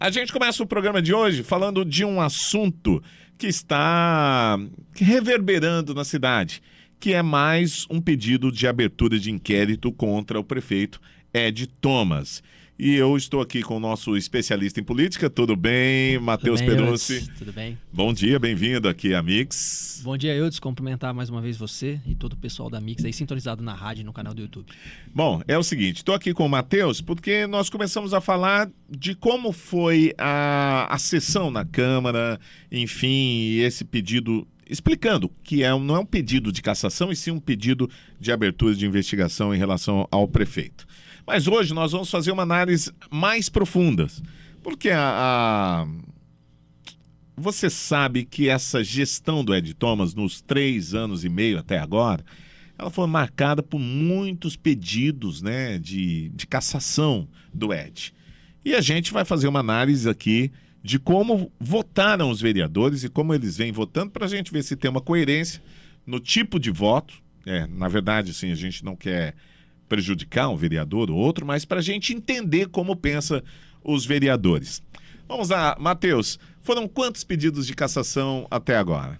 A gente começa o programa de hoje falando de um assunto que está reverberando na cidade, que é mais um pedido de abertura de inquérito contra o prefeito Ed Thomas. E eu estou aqui com o nosso especialista em política. Tudo bem, Matheus Perussi? Tudo bem. Bom dia, bem-vindo aqui à Mix. Bom dia, Eudes. Cumprimentar mais uma vez você e todo o pessoal da Mix aí sintonizado na rádio e no canal do YouTube. Bom, é o seguinte, estou aqui com o Matheus porque nós começamos a falar de como foi a sessão na Câmara, enfim, esse pedido, explicando que não é um pedido de cassação, e sim um pedido de abertura de investigação em relação ao prefeito. Mas hoje nós vamos fazer uma análise mais profunda, porque você sabe que essa gestão do Ed Thomas, nos 3 anos e meio até agora, ela foi marcada por muitos pedidos, né, de cassação do Ed. E a gente vai fazer uma análise aqui de como votaram os vereadores e como eles vêm votando, para a gente ver se tem uma coerência no tipo de voto. Na verdade, assim, a gente não quer prejudicar um vereador ou outro, mas para a gente entender como pensa os vereadores. Vamos lá, Matheus, foram quantos pedidos de cassação até agora?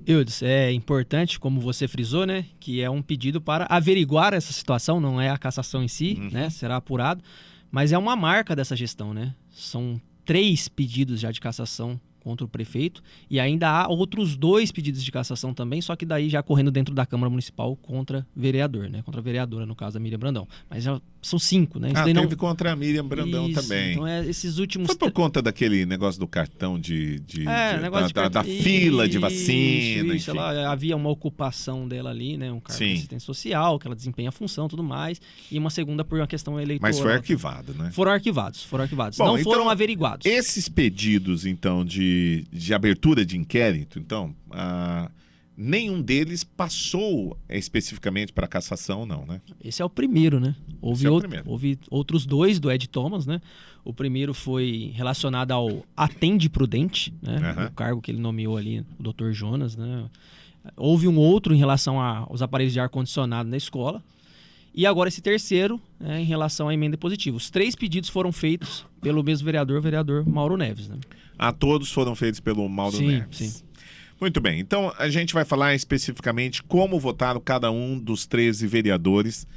Eudes, é importante, como você frisou, né, que é um pedido para averiguar essa situação, não é a cassação em si, né, será apurado, mas é uma marca dessa gestão, né? São 3 pedidos já de cassação contra o prefeito, e ainda há outros 2 pedidos de cassação também, só que daí já correndo dentro da Câmara Municipal contra vereador, né? Contra a vereadora, no caso, a Miriam Brandão. Mas já são 5, né? Teve contra a Miriam Brandão Isso, também. Então esses últimos... Foi por conta daquele negócio do cartão da fila de vacina, isso, havia uma ocupação dela ali, né? Um cargo de assistência social, que ela desempenha a função e tudo mais, e uma segunda por uma questão eleitoral. Mas foi arquivado, né? Foram arquivados. Bom, não foram averiguados. Esses pedidos, então, de abertura de inquérito, então, nenhum deles passou especificamente para cassação, não, né? Esse é o primeiro, né? Houve outros 2 do Ed Thomas, né? O primeiro foi relacionado ao Atende Prudente, né? O cargo que ele nomeou ali, o Dr. Jonas, né? Houve um outro em relação aos aparelhos de ar-condicionado na escola. E agora esse terceiro, né, em relação à emenda positiva. Os 3 pedidos foram feitos pelo mesmo vereador, o vereador Mauro Neves, né? Todos foram feitos pelo Mauro Neves. Sim. Muito bem, então a gente vai falar especificamente como votaram cada um dos 13 vereadores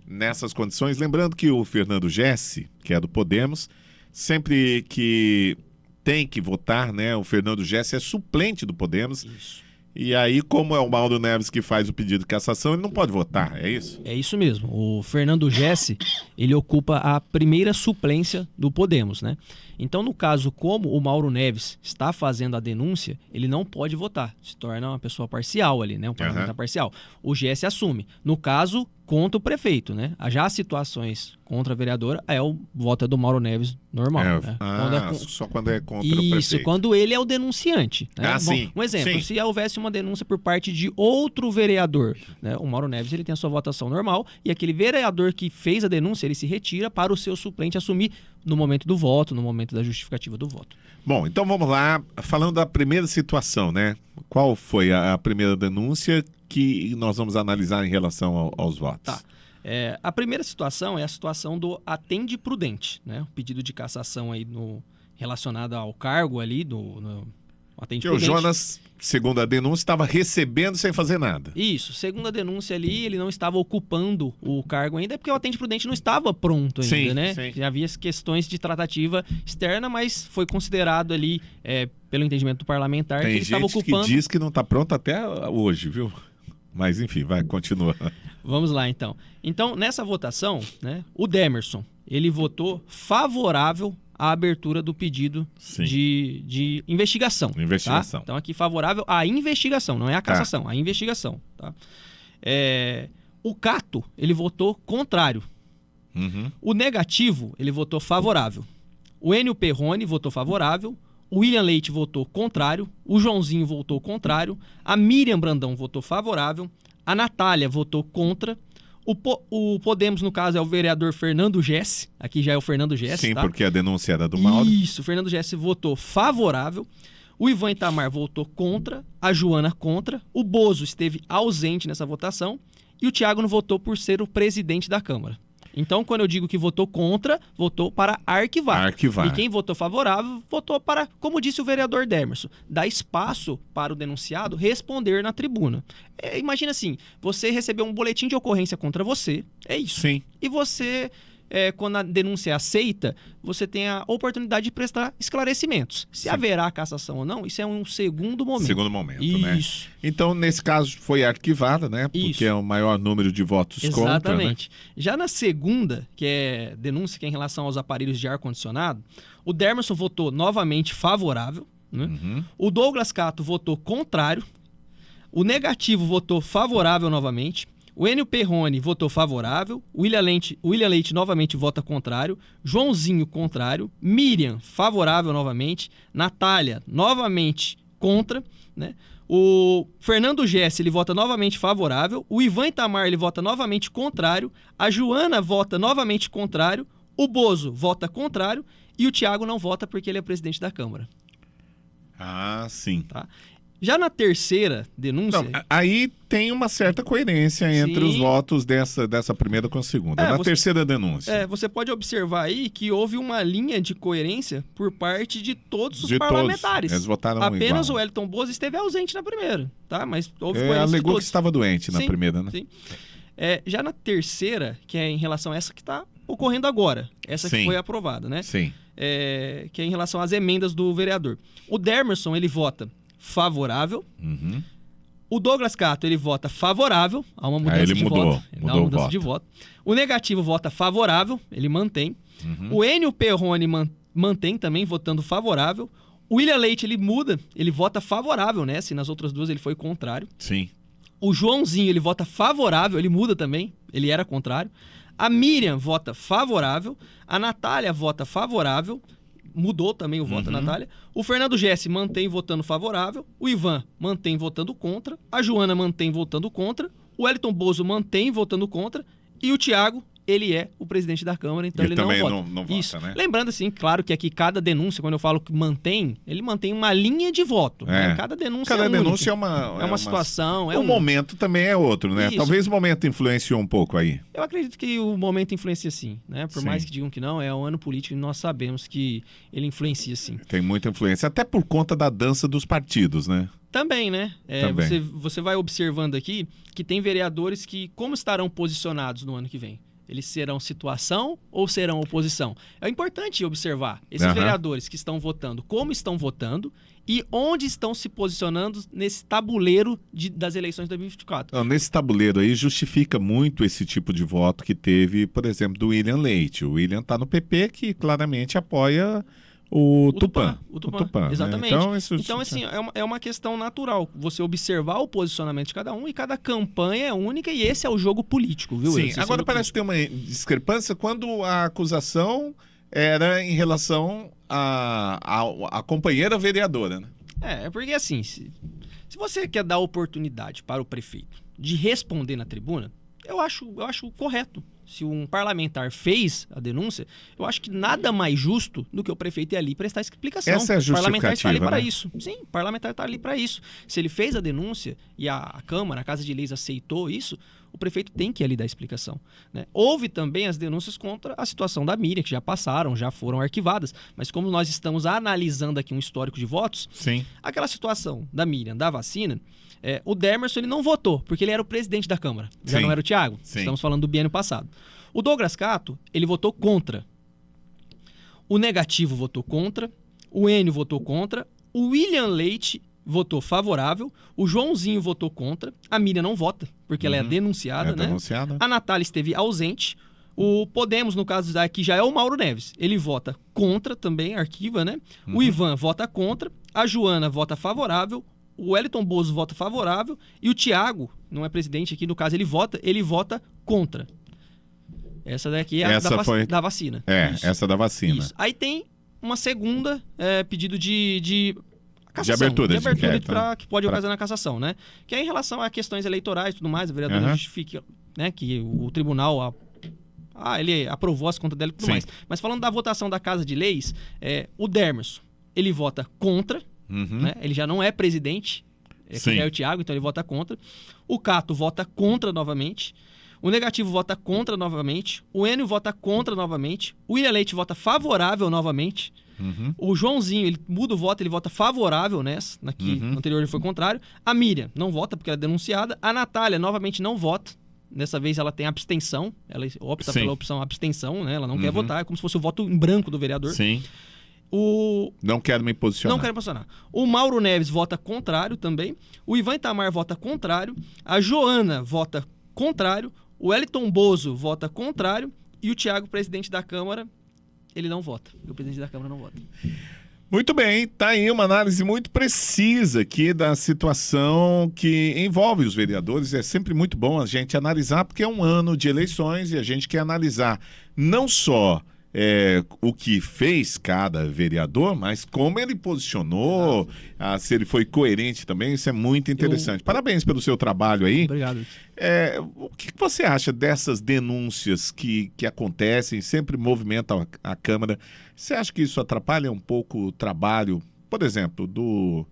nessas condições. Lembrando que o Fernando Gessi, que é do Podemos, sempre que tem que votar, né, o Fernando Gessi é suplente do Podemos. Isso. E aí, como é o Mauro Neves que faz o pedido de cassação, ele não pode votar, é isso? É isso mesmo. O Fernando Gessi, ele ocupa a primeira suplência do Podemos, né? Então, no caso, como o Mauro Neves está fazendo a denúncia, ele não pode votar. Se torna uma pessoa parcial ali, né? Um parlamentar parcial. O Gessi assume. No caso, contra o prefeito, né? Já as situações contra a vereadora, o voto é do Mauro Neves normal. Né? Só quando é contra o prefeito. Isso, quando ele é o denunciante. Né? Sim. Um exemplo, se houvesse uma denúncia por parte de outro vereador, né? O Mauro Neves ele tem a sua votação normal, e aquele vereador que fez a denúncia, ele se retira para o seu suplente assumir no momento do voto, no momento da justificativa do voto. Bom, então vamos lá, falando da primeira situação, né? Qual foi a primeira denúncia que nós vamos analisar em relação aos votos? Tá. A primeira situação é a situação do Atende Prudente, né? O pedido de cassação aí relacionado ao cargo ali do Atende Prudente. Que o Jonas, segundo a denúncia, estava recebendo sem fazer nada. Isso, segundo a denúncia ali, ele não estava ocupando o cargo ainda, porque o Atende Prudente não estava pronto ainda, né? Sim. Já havia questões de tratativa externa, mas foi considerado ali, pelo entendimento do parlamentar, que ele estava ocupando... Tem gente que diz que não está pronto até hoje, viu? Mas enfim, continua. Vamos lá, então. Então, nessa votação, né, o Demerson, ele votou favorável à abertura do pedido de investigação. Investigação. Tá? Então, aqui favorável à investigação, não é a cassação, a investigação. Tá? O Cato, ele votou contrário. O Negativo, ele votou favorável. O Enio Perrone votou favorável. O William Leite votou contrário, o Joãozinho votou contrário, a Miriam Brandão votou favorável, a Natália votou contra, o Podemos, no caso, é o vereador Fernando Gessi, aqui já é o Fernando Gessi, Sim, tá? Porque a denúncia era do Mauro. Isso, o Fernando Gessi votou favorável, o Ivan Itamar votou contra, a Joana contra, o Bozo esteve ausente nessa votação e o Thiago não votou por ser o presidente da Câmara. Então, quando eu digo que votou contra, votou para arquivar. Arquivar. E quem votou favorável, votou para, como disse o vereador Demerson, dar espaço para o denunciado responder na tribuna. Imagina assim, você recebeu um boletim de ocorrência contra você, é isso. Sim. E você, quando a denúncia é aceita, você tem a oportunidade de prestar esclarecimentos. Se haverá cassação ou não, isso é um segundo momento. Segundo momento, isso. né? Então, nesse caso, foi arquivada, né? Porque Isso. é o maior número de votos contra, né? Exatamente. Já na segunda, que é denúncia, que é em relação aos aparelhos de ar-condicionado, o Demerson votou novamente favorável, né? O Douglas Cato votou contrário, o negativo votou favorável novamente, o Enio Perrone votou favorável, o William Leite novamente vota contrário, Joãozinho contrário, Miriam favorável novamente, Natália novamente contra, né? O Fernando Jesse, ele vota novamente favorável, o Ivan Itamar, ele vota novamente contrário, a Joana vota novamente contrário, o Bozo vota contrário e o Thiago não vota porque ele é presidente da Câmara. Ah, sim. Tá? Já na terceira denúncia... Não, aí tem uma certa coerência entre os votos dessa primeira com a segunda. Na terceira denúncia. Você pode observar aí que houve uma linha de coerência por parte de todos os parlamentares. Todos. Eles votaram apenas igual. o Wellington Bozo esteve ausente na primeira, tá? Mas houve coerência alegou de todos. que estava doente na primeira, né? Sim. Já na terceira, que é em relação a essa que está ocorrendo agora, essa que foi aprovada, né? Sim. Que é em relação às emendas do vereador. O Demerson, ele vota favorável. O Douglas Cato, ele vota favorável a uma mudança de voto. Mudou o voto. De voto. O negativo vota favorável, ele mantém. O Enio Perrone mantém também, votando favorável. O William Leite, ele muda, ele vota favorável nessa, e nas outras duas ele foi contrário. Sim. O Joãozinho, ele vota favorável, ele muda também, ele era contrário. A Miriam vota favorável. A Natália vota favorável. Mudou também o voto da Natália. O Fernando Jesse mantém votando favorável. O Ivan mantém votando contra. A Joana mantém votando contra. O Wellington Bozo mantém votando contra. E o Thiago, ele é o presidente da Câmara, então ele não vota. Não vota. Isso. Né? Lembrando assim, claro que aqui cada denúncia, quando eu falo que mantém, ele mantém uma linha de voto. Né? Cada denúncia é uma situação. O momento também é outro, né? Isso. Talvez o momento influenciou um pouco aí. Eu acredito que o momento influencia sim, né? Por mais que digam que não, é um ano político e nós sabemos que ele influencia sim. Tem muita influência, até por conta da dança dos partidos, né? Também, né? Você vai observando aqui que tem vereadores que, como estarão posicionados no ano que vem? Eles serão situação ou serão oposição? É importante observar esses vereadores que estão votando, como estão votando e onde estão se posicionando nesse tabuleiro das eleições de 2024. Nesse tabuleiro aí justifica muito esse tipo de voto que teve, por exemplo, do William Leite. O William está no PP, que claramente apoia o Tupã. Exatamente. Né? Então, assim, é uma questão natural. Você observar o posicionamento de cada um e cada campanha é única e esse é o jogo político, viu? Sim, agora parece ter uma discrepância quando a acusação era em relação à companheira vereadora, né? Porque assim, se você quer dar oportunidade para o prefeito de responder na tribuna, eu acho correto. Se um parlamentar fez a denúncia, eu acho que nada mais justo do que o prefeito ir ali prestar explicação. Essa é a justificativa, o parlamentar está ali para né? isso. Sim, o parlamentar está ali para isso. Se ele fez a denúncia e a Câmara, a Casa de Leis aceitou isso, o prefeito tem que ir ali dar explicação. Né? Houve também as denúncias contra a situação da Miriam, que já passaram, já foram arquivadas. Mas como nós estamos analisando aqui um histórico de votos, aquela situação da Miriam, da vacina, o Demerson ele não votou, porque ele era o presidente da Câmara. Já não era o Thiago. Estamos falando do biênio passado. O Douglas Cato, ele votou contra. O negativo votou contra. O Enio votou contra. O William Leite votou favorável. O Joãozinho votou contra. A Miriam não vota, porque ela é denunciada, né? A Natália esteve ausente. O Podemos, no caso aqui, já é o Mauro Neves. Ele vota contra também, arquiva, né? O Ivan vota contra. A Joana vota favorável. O Wellington Bozo vota favorável. E o Thiago, não é presidente aqui, no caso, ele vota contra. Essa daqui é da vacina. Essa da vacina. Isso. Aí tem uma segunda pedido de cassação. De abertura que pode ocasionar cassação, né? Que é em relação a questões eleitorais e tudo mais, a vereadora justifica, né, que o tribunal ele aprovou as contas dela e tudo mais. Mas falando da votação da Casa de Leis, o Demerson, ele vota contra, né? Ele já não é presidente, que já é o Thiago, então ele vota contra. O Cato vota contra novamente. O negativo vota contra novamente. O Enio vota contra novamente. O William Leite vota favorável novamente. O Joãozinho, ele muda o voto, ele vota favorável nessa. No anterior ele foi contrário. A Miriam não vota porque ela é denunciada. A Natália novamente não vota. Dessa vez ela tem abstenção. Ela opta pela opção abstenção, né? Ela não quer votar. É como se fosse o voto em branco do vereador. Sim. Não quero me posicionar. Não quero me posicionar. O Mauro Neves vota contrário também. O Ivan Itamar vota contrário. A Joana vota contrário. O Wellington Bozo vota contrário. E o Thiago, presidente da Câmara, ele não vota. O presidente da Câmara não vota. Muito bem, tá aí uma análise muito precisa aqui da situação que envolve os vereadores. É sempre muito bom a gente analisar, porque é um ano de eleições e a gente quer analisar não só o que fez cada vereador, mas como ele posicionou, se ele foi coerente também. Isso é muito interessante. Parabéns pelo seu trabalho aí. Obrigado. O que você acha dessas denúncias que acontecem, sempre movimentam a Câmara? Você acha que isso atrapalha um pouco o trabalho, por exemplo, do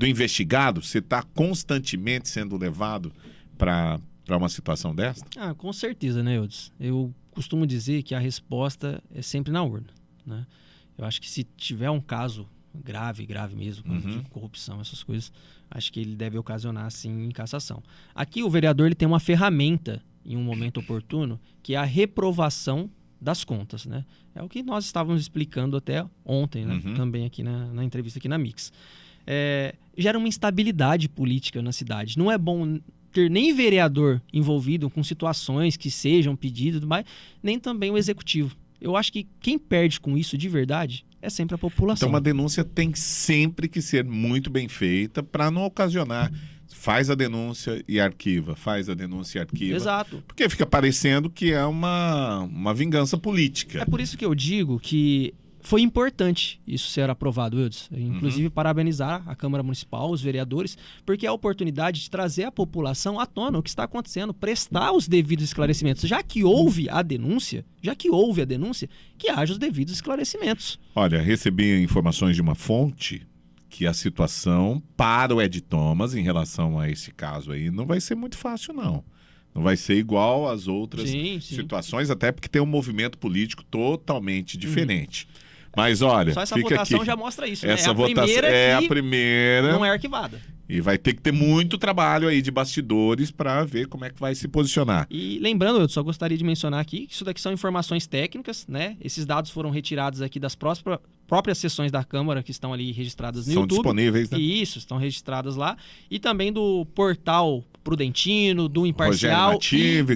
investigado? Você está constantemente sendo levado para uma situação dessa? Com certeza, né, Eudes? Eu costumo dizer que a resposta é sempre na urna, né? Eu acho que se tiver um caso grave mesmo, como de corrupção, essas coisas, acho que ele deve ocasionar, sim, em cassação. Aqui o vereador ele tem uma ferramenta, em um momento oportuno, que é a reprovação das contas, né? É o que nós estávamos explicando até ontem, né? Também aqui na entrevista aqui na Mix. Gera uma instabilidade política na cidade. Não é bom ter nem vereador envolvido com situações que sejam pedidas, mas nem também o executivo. Eu acho que quem perde com isso de verdade é sempre a população. Então uma denúncia tem sempre que ser muito bem feita para não ocasionar. Faz a denúncia e arquiva, faz a denúncia e arquiva. Exato. Porque fica parecendo que é uma vingança política. É por isso que eu digo que foi importante isso ser aprovado, Eudes. Inclusive, parabenizar a Câmara Municipal, os vereadores, porque é a oportunidade de trazer a população à tona o que está acontecendo, prestar os devidos esclarecimentos. Já que houve a denúncia, que haja os devidos esclarecimentos. Olha, recebi informações de uma fonte que a situação para o Ed Thomas, em relação a esse caso aí, não vai ser muito fácil, não. Não vai ser igual às outras situações, até porque tem um movimento político totalmente diferente. Mas olha, só essa fica votação aqui. Já mostra isso, Essa né? votação é a primeira. Não é arquivada. E vai ter que ter muito trabalho aí de bastidores para ver como é que vai se posicionar. E lembrando, eu só gostaria de mencionar aqui que isso daqui são informações técnicas, né? Esses dados foram retirados aqui das próprias sessões da Câmara que estão ali registradas no YouTube. São disponíveis, né? Isso, estão registradas lá. E também do portal Prudentino, do Imparcial.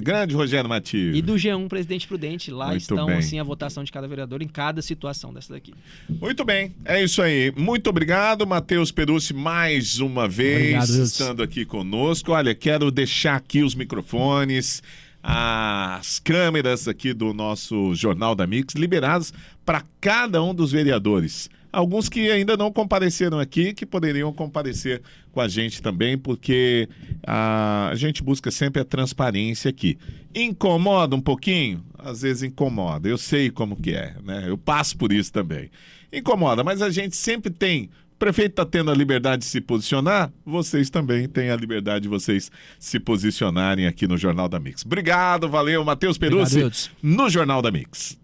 Grande Rogério Mative. E do G1 Presidente Prudente. Lá muito estão, bem. assim, a votação de cada vereador em cada situação dessa daqui. Muito bem, é isso aí. Muito obrigado, Matheus Perucci, mais uma vez, estando aqui conosco. Olha, quero deixar aqui os microfones, as câmeras aqui do nosso Jornal da Mix liberadas para cada um dos vereadores. Alguns que ainda não compareceram aqui, que poderiam comparecer com a gente também, porque a gente busca sempre a transparência aqui. Incomoda um pouquinho? Às vezes incomoda, eu sei como que é, né? Eu passo por isso também. Incomoda, mas a gente sempre tem. O prefeito está tendo a liberdade de se posicionar, vocês também têm a liberdade de vocês se posicionarem aqui no Jornal da Mix. Obrigado, valeu, Matheus Perucci, no Jornal da Mix.